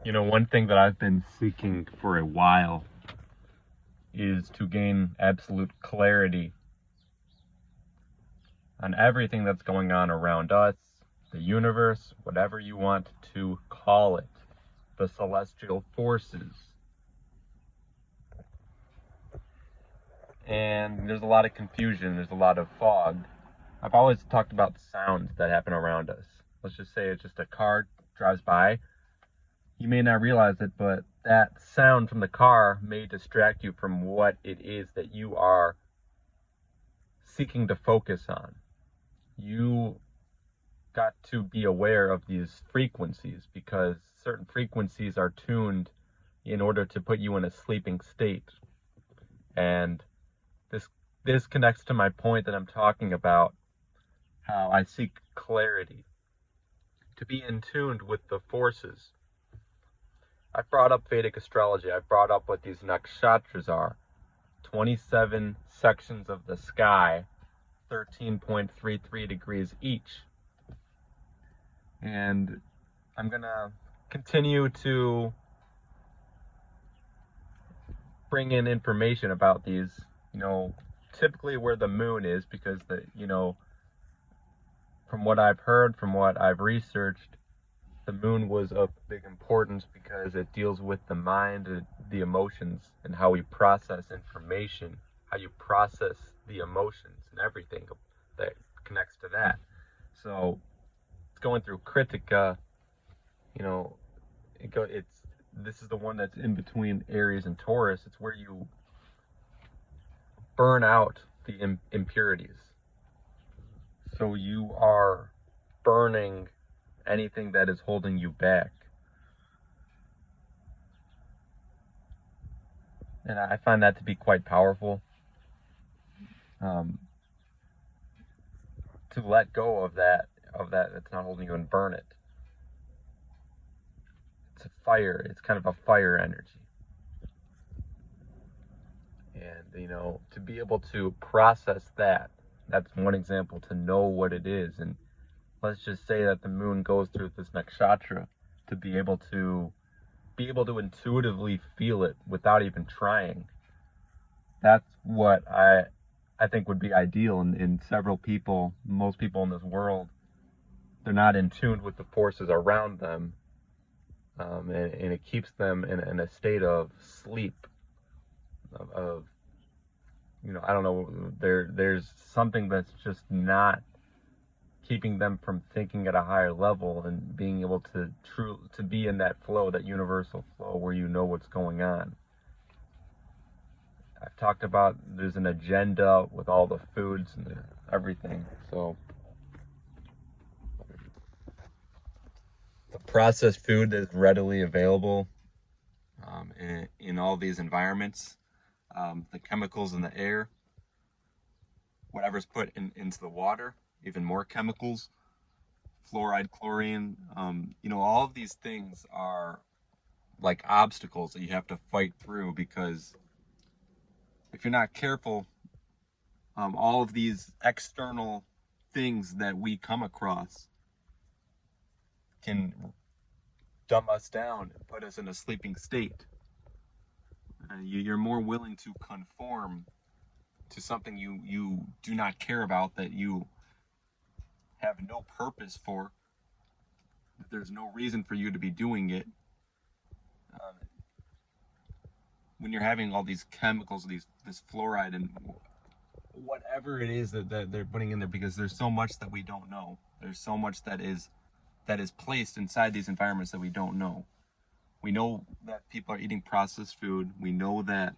You know, one thing that I've been seeking for a while is to gain absolute clarity on everything that's going on around us, the universe, whatever you want to call it, the celestial forces. And there's a lot of confusion, there's a lot of fog. I've always talked about the sounds that happen around us. Let's just say it's just a car drives by. You may not realize it, but that sound from the car may distract you from what it is that you are seeking to focus on. You got to be aware of these frequencies because certain frequencies are tuned in order to put you in a sleeping state. And this this connects to my point that I'm talking about, how I seek clarity, to be in tune with the forces. I brought up Vedic astrology. I brought up what these nakshatras are. 27 sections of the sky, 13.33 degrees each. And I'm going to continue to bring in information about these, typically where the moon is, because from what I've heard, from what I've researched, the moon was of big importance because it deals with the mind, the emotions, and how we process information, how you process the emotions and everything that connects to that. So it's going through Kritika, you know, it's this is the one that's in between Aries and Taurus. It's where you burn out the impurities. So you are burning anything that is holding you back. And I find that to be quite powerful. Um, to let go of that that's not holding you and burn it. It's a fire. It's kind of a fire energy. And to be able to process that's one example, to know what it is. And let's just say that the moon goes through this nakshatra, to be able to intuitively feel it without even trying. That's what I think would be ideal in several people. Most people in this world, they're not in tune with the forces around them, and it keeps them in a state of sleep, of I don't know, there's something that's just not keeping them from thinking at a higher level and being able to be in that flow, that universal flow where you know what's going on. I've talked about there's an agenda with all the foods and everything. So the processed food that is readily available, in all these environments, the chemicals in the air, whatever's put into the water, even more chemicals, fluoride, chlorine, all of these things are like obstacles that you have to fight through, because if you're not careful, all of these external things that we come across can dumb us down and put us in a sleeping state. You're more willing to conform to something you do not care about, that you have no purpose for, that there's no reason for you to be doing it. Um, when you're having all these chemicals, this fluoride and whatever it is that they're putting in there, because there's so much that we don't know. There's so much that is placed inside these environments that we don't know. We know that people are eating processed food. We know that,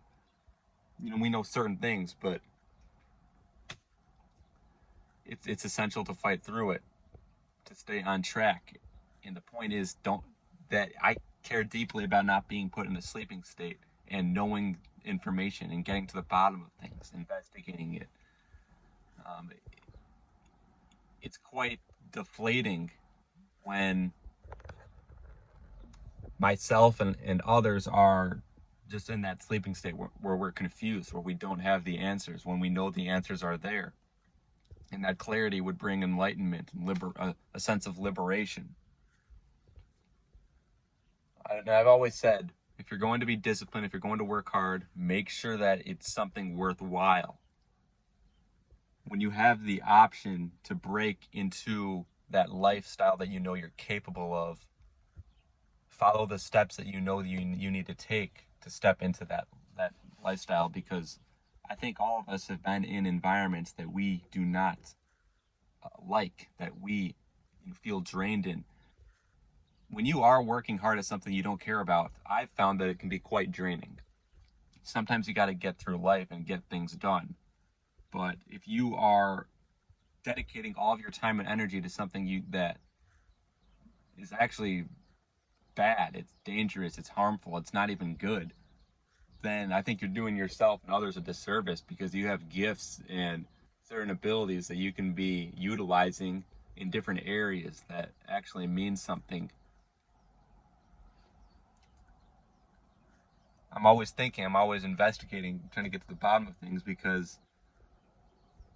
we know certain things, but it's essential to fight through it, to stay on track. And the point is, that I care deeply about not being put in a sleeping state and knowing information and getting to the bottom of things, investigating it. It's quite deflating when myself and others are just in that sleeping state where we're confused, where we don't have the answers, when we know the answers are there. And that clarity would bring enlightenment and a sense of liberation. And I've always said, if you're going to be disciplined, if you're going to work hard, make sure that it's something worthwhile. When you have the option to break into that lifestyle that you know you're capable of, follow the steps that you know you need to take to step into that lifestyle, because I think all of us have been in environments that we do not like, that we feel drained in. When you are working hard at something you don't care about, I've found that it can be quite draining. Sometimes you got to get through life and get things done. But if you are dedicating all of your time and energy to something that is actually bad, it's dangerous, it's harmful, it's not even good, then I think you're doing yourself and others a disservice, because you have gifts and certain abilities that you can be utilizing in different areas that actually mean something. I'm always thinking, I'm always investigating, trying to get to the bottom of things, because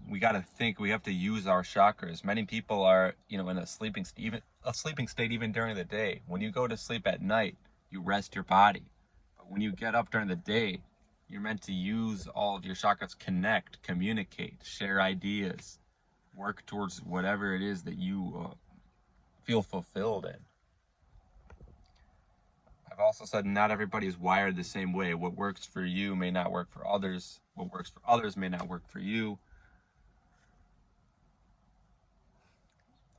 we got to think, we have to use our chakras. Many people are, in a sleeping state even during the day. When you go to sleep at night, you rest your body. But when you get up during the day, you're meant to use all of your chakras, connect, communicate, share ideas, work towards whatever it is that you feel fulfilled in. I've also said not everybody is wired the same way. What works for you may not work for others. What works for others may not work for you.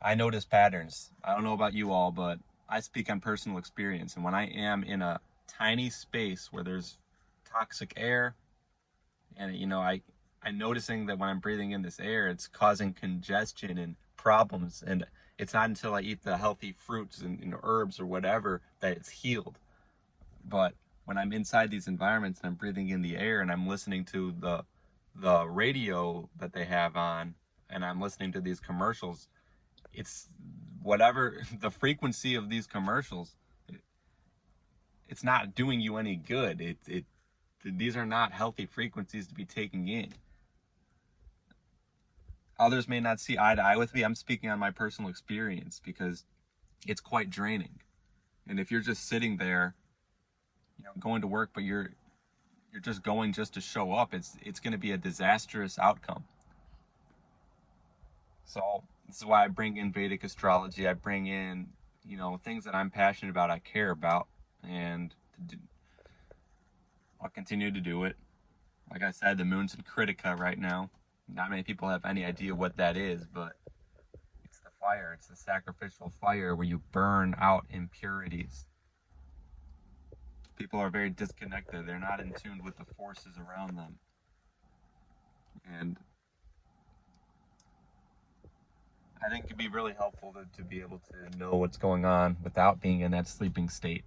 I notice patterns. I don't know about you all, but I speak on personal experience. And when I am in a tiny space where there's toxic air, and I'm noticing that when I'm breathing in this air, it's causing congestion and problems. And it's not until I eat the healthy fruits and herbs or whatever that it's healed. But when I'm inside these environments and I'm breathing in the air and I'm listening to the radio that they have on, and I'm listening to these commercials, it's whatever the frequency of these commercials, it's not doing you any good. These are not healthy frequencies to be taking in. Others may not see eye to eye with me. I'm speaking on my personal experience, because it's quite draining. And if you're just sitting there, going to work, but you're just going just to show up, it's going to be a disastrous outcome. So this is why I bring in Vedic astrology. I bring in, things that I'm passionate about, I care about, and I'll continue to do it. Like I said, the moon's in Kritika right now. Not many people have any idea what that is, but it's the fire. It's the sacrificial fire where you burn out impurities. People are very disconnected. They're not in tune with the forces around them. And I think it could be really helpful to be able to know what's going on without being in that sleeping state.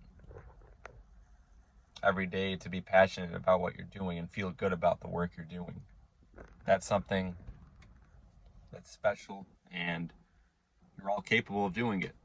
Every day, to be passionate about what you're doing and feel good about the work you're doing. That's something that's special, and you're all capable of doing it.